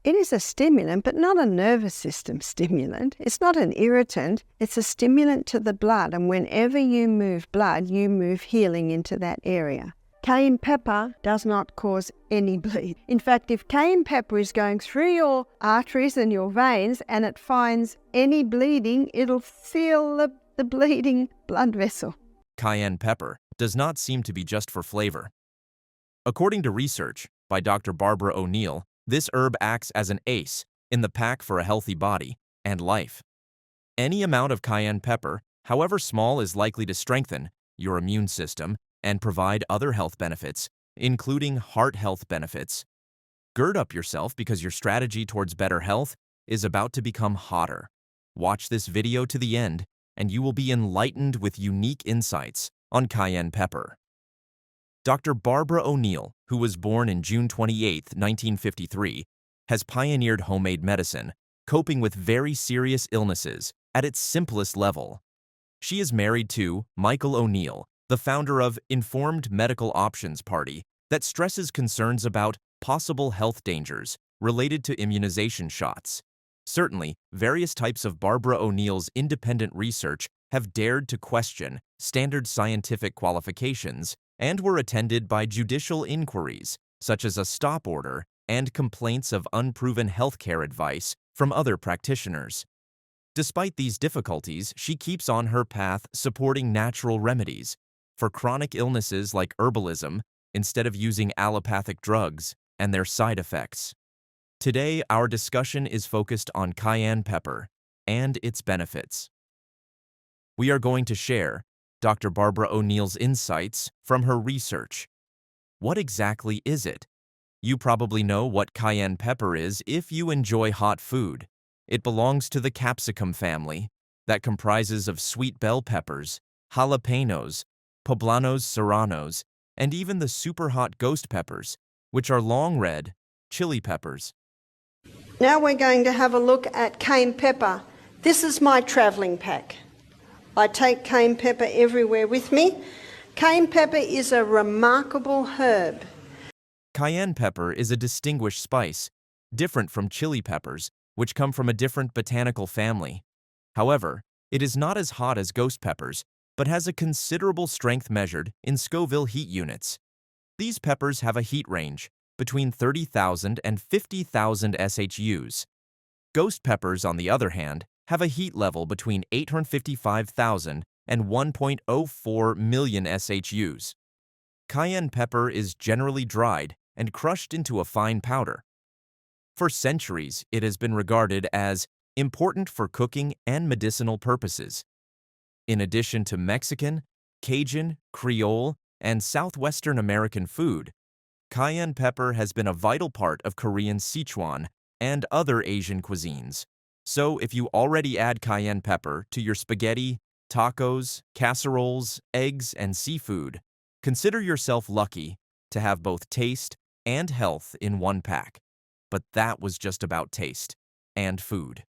It is a stimulant, but not a nervous system stimulant. It's not an irritant. It's a stimulant to the blood, and whenever you move blood, you move healing into that area. Cayenne pepper does not cause any bleed. In fact, if cayenne pepper is going through your arteries and your veins and it finds any bleeding, it'll seal the bleeding blood vessel. Cayenne pepper does not seem to be just for flavor. According to research by Dr. Barbara O'Neill, this herb acts as an ace in the pack for a healthy body and life. Any amount of cayenne pepper, however small, is likely to strengthen your immune system and provide other health benefits, including heart health benefits. Gird up yourself because your strategy towards better health is about to become hotter. Watch this video to the end, and you will be enlightened with unique insights on cayenne pepper. Dr. Barbara O'Neill, who was born in June 28, 1953, has pioneered homemade medicine, coping with very serious illnesses at its simplest level. She is married to Michael O'Neill, the founder of Informed Medical Options Party, that stresses concerns about possible health dangers related to immunization shots. Certainly, various types of Barbara O'Neill's independent research have dared to question standard scientific qualifications and were attended by judicial inquiries, such as a stop order and complaints of unproven healthcare advice from other practitioners. Despite these difficulties, she keeps on her path supporting natural remedies for chronic illnesses like herbalism instead of using allopathic drugs and their side effects. Today, our discussion is focused on cayenne pepper and its benefits. We are going to share Dr. Barbara O'Neill's insights from her research. What exactly is it? You probably know what cayenne pepper is if you enjoy hot food. It belongs to the capsicum family that comprises of sweet bell peppers, jalapenos, poblanos serranos, and even the super hot ghost peppers, which are long red chili peppers. Now we're going to have a look at cayenne pepper. This is my travelling pack. I take cayenne pepper everywhere with me. Cayenne pepper is a remarkable herb. Cayenne pepper is a distinguished spice, different from chili peppers, which come from a different botanical family. However, it is not as hot as ghost peppers, but has a considerable strength measured in Scoville heat units. These peppers have a heat range between 30,000 and 50,000 SHUs. Ghost peppers, on the other hand, have a heat level between 855,000 and 1.04 million SHUs. Cayenne pepper is generally dried and crushed into a fine powder. For centuries, it has been regarded as important for cooking and medicinal purposes. In addition to Mexican, Cajun, Creole, and Southwestern American food, cayenne pepper has been a vital part of Korean Sichuan and other Asian cuisines. So if you already add cayenne pepper to your spaghetti, tacos, casseroles, eggs, and seafood, consider yourself lucky to have both taste and health in one pack. But that was just about taste and food.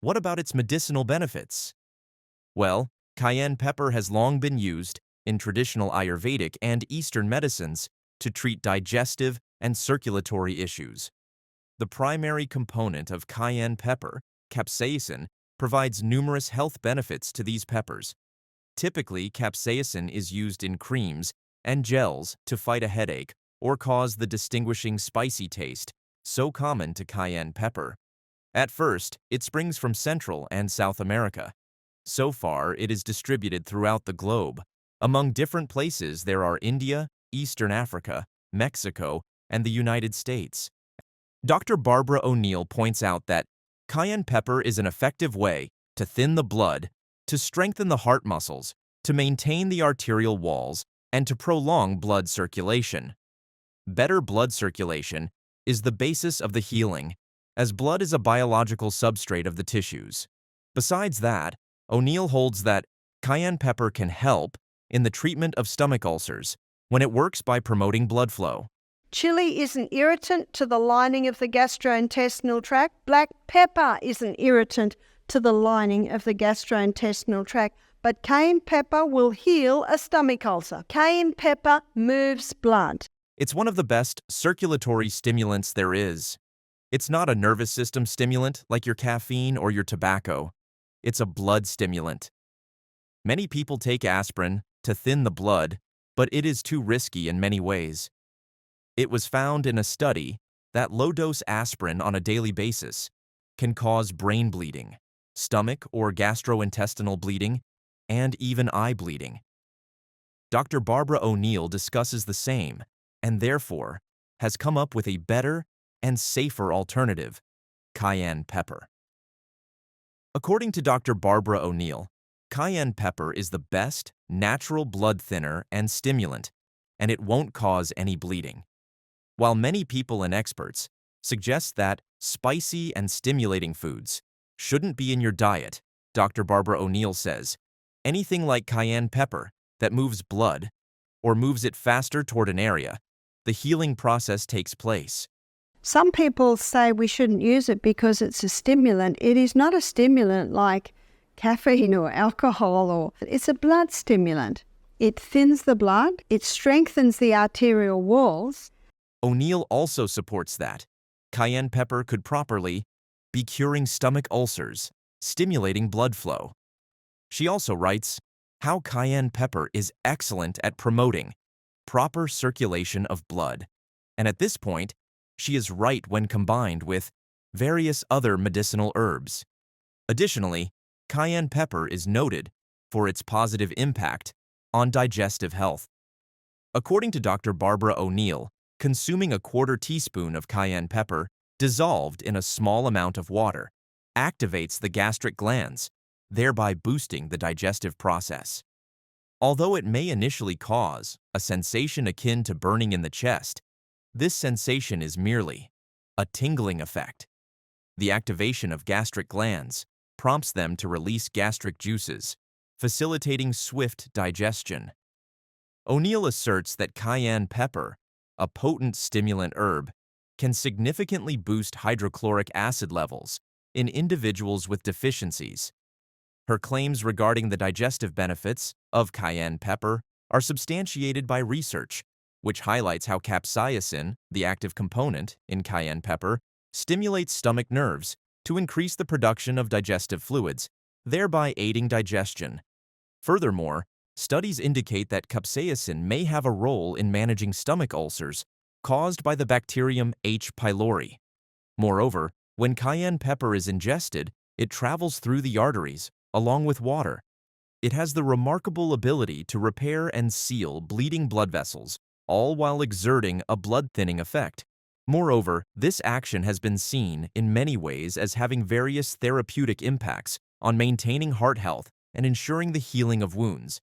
What about its medicinal benefits? Well, cayenne pepper has long been used in traditional Ayurvedic and Eastern medicines to treat digestive and circulatory issues. The primary component of cayenne pepper, capsaicin, provides numerous health benefits to these peppers. Typically, capsaicin is used in creams and gels to fight a headache or cause the distinguishing spicy taste so common to cayenne pepper. At first, it springs from Central and South America. So far, it is distributed throughout the globe. Among different places, there are India, Eastern Africa, Mexico, and the United States. Dr. Barbara O'Neill points out that cayenne pepper is an effective way to thin the blood, to strengthen the heart muscles, to maintain the arterial walls, and to prolong blood circulation. Better blood circulation is the basis of the healing, as blood is a biological substrate of the tissues. Besides that, O'Neill holds that cayenne pepper can help in the treatment of stomach ulcers when it works by promoting blood flow. Chili is an irritant to the lining of the gastrointestinal tract. Black pepper is an irritant to the lining of the gastrointestinal tract. But cayenne pepper will heal a stomach ulcer. Cayenne pepper moves blood. It's one of the best circulatory stimulants there is. It's not a nervous system stimulant like your caffeine or your tobacco. It's a blood stimulant. Many people take aspirin to thin the blood, but it is too risky in many ways. It was found in a study that low-dose aspirin on a daily basis can cause brain bleeding, stomach or gastrointestinal bleeding, and even eye bleeding. Dr. Barbara O'Neill discusses the same and therefore has come up with a better and safer alternative, cayenne pepper. According to Dr. Barbara O'Neill, cayenne pepper is the best natural blood thinner and stimulant, and it won't cause any bleeding. While many people and experts suggest that spicy and stimulating foods shouldn't be in your diet, Dr. Barbara O'Neill says, anything like cayenne pepper that moves blood or moves it faster toward an area, the healing process takes place. Some people say we shouldn't use it because it's a stimulant. It is not a stimulant like caffeine or alcohol, it's a blood stimulant. It thins the blood, it strengthens the arterial walls. O'Neill also supports that cayenne pepper could properly be curing stomach ulcers, stimulating blood flow. She also writes how cayenne pepper is excellent at promoting proper circulation of blood, and at this point, she is right when combined with various other medicinal herbs. Additionally, cayenne pepper is noted for its positive impact on digestive health. According to Dr. Barbara O'Neill, consuming a quarter teaspoon of cayenne pepper dissolved in a small amount of water activates the gastric glands, thereby boosting the digestive process. Although it may initially cause a sensation akin to burning in the chest, this sensation is merely a tingling effect. The activation of gastric glands prompts them to release gastric juices, facilitating swift digestion. O'Neill asserts that cayenne pepper, a potent stimulant herb, can significantly boost hydrochloric acid levels in individuals with deficiencies. Her claims regarding the digestive benefits of cayenne pepper are substantiated by research, which highlights how capsaicin, the active component in cayenne pepper, stimulates stomach nerves to increase the production of digestive fluids, thereby aiding digestion. Furthermore, studies indicate that capsaicin may have a role in managing stomach ulcers caused by the bacterium H. pylori. Moreover, when cayenne pepper is ingested, it travels through the arteries, along with water. It has the remarkable ability to repair and seal bleeding blood vessels, all while exerting a blood-thinning effect. Moreover, this action has been seen in many ways as having various therapeutic impacts on maintaining heart health and ensuring the healing of wounds.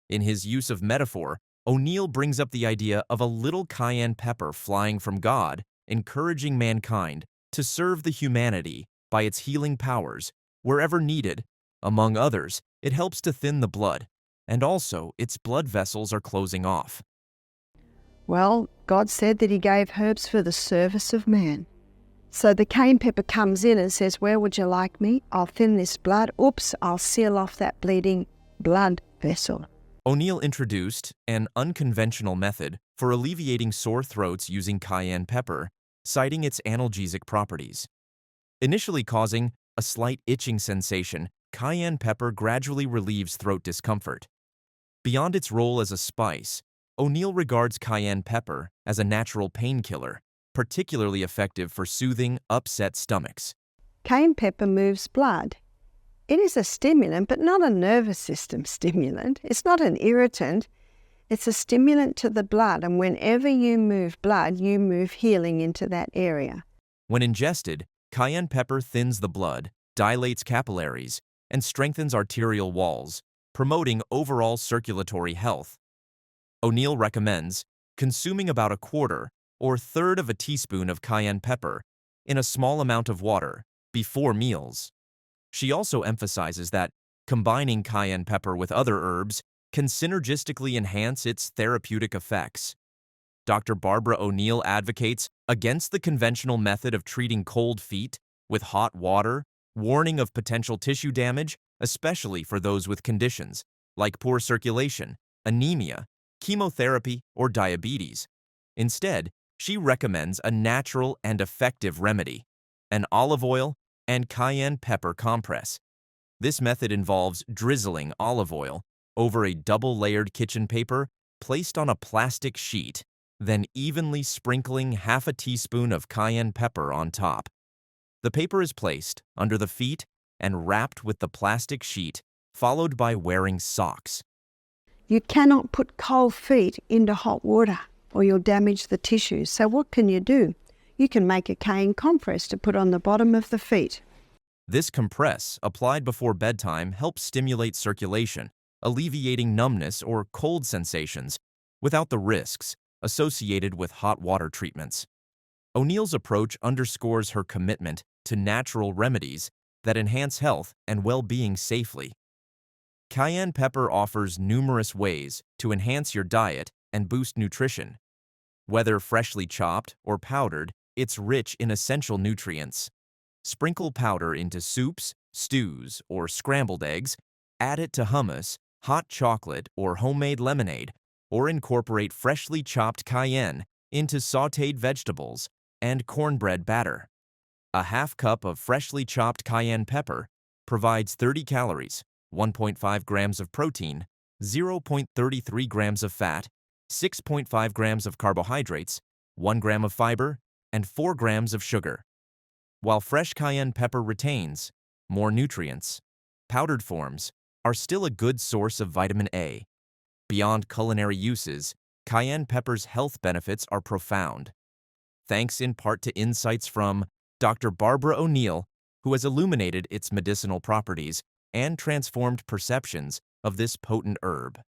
In his use of metaphor, O'Neill brings up the idea of a little cayenne pepper flying from God, encouraging mankind to serve the humanity by its healing powers wherever needed. Among others, it helps to thin the blood, and also its blood vessels are closing off. Well, God said that He gave herbs for the service of man. So the cayenne pepper comes in and says, where would you like me? I'll thin this blood. Oops, I'll seal off that bleeding blood vessel. O'Neill introduced an unconventional method for alleviating sore throats using cayenne pepper, citing its analgesic properties. Initially causing a slight itching sensation, cayenne pepper gradually relieves throat discomfort. Beyond its role as a spice, O'Neill regards cayenne pepper as a natural painkiller, particularly effective for soothing upset stomachs. Cayenne pepper moves blood. It is a stimulant, but not a nervous system stimulant. It's not an irritant. It's a stimulant to the blood, and whenever you move blood, you move healing into that area. When ingested, cayenne pepper thins the blood, dilates capillaries, and strengthens arterial walls, promoting overall circulatory health. O'Neill recommends consuming about a quarter or third of a teaspoon of cayenne pepper in a small amount of water before meals. She also emphasizes that combining cayenne pepper with other herbs can synergistically enhance its therapeutic effects. Dr. Barbara O'Neill advocates against the conventional method of treating cold feet with hot water, warning of potential tissue damage, especially for those with conditions like poor circulation, anemia, chemotherapy, or diabetes. Instead, she recommends a natural and effective remedy, an olive oil, and cayenne pepper compress. This method involves drizzling olive oil over a double-layered kitchen paper placed on a plastic sheet, then evenly sprinkling half a teaspoon of cayenne pepper on top. The paper is placed under the feet and wrapped with the plastic sheet, followed by wearing socks. You cannot put cold feet into hot water or you'll damage the tissues. So what can you do? You can make a cayenne compress to put on the bottom of the feet. This compress, applied before bedtime, helps stimulate circulation, alleviating numbness or cold sensations without the risks associated with hot water treatments. O'Neill's approach underscores her commitment to natural remedies that enhance health and well-being safely. Cayenne pepper offers numerous ways to enhance your diet and boost nutrition. Whether freshly chopped or powdered, it's rich in essential nutrients. Sprinkle powder into soups, stews, or scrambled eggs, add it to hummus, hot chocolate, or homemade lemonade, or incorporate freshly chopped cayenne into sautéed vegetables and cornbread batter. A half cup of freshly chopped cayenne pepper provides 30 calories, 1.5 grams of protein, 0.33 grams of fat, 6.5 grams of carbohydrates, 1 gram of fiber, and 4 grams of sugar. While fresh cayenne pepper retains more nutrients, powdered forms are still a good source of vitamin A. Beyond culinary uses, cayenne pepper's health benefits are profound, thanks in part to insights from Dr. Barbara O'Neill, who has illuminated its medicinal properties and transformed perceptions of this potent herb.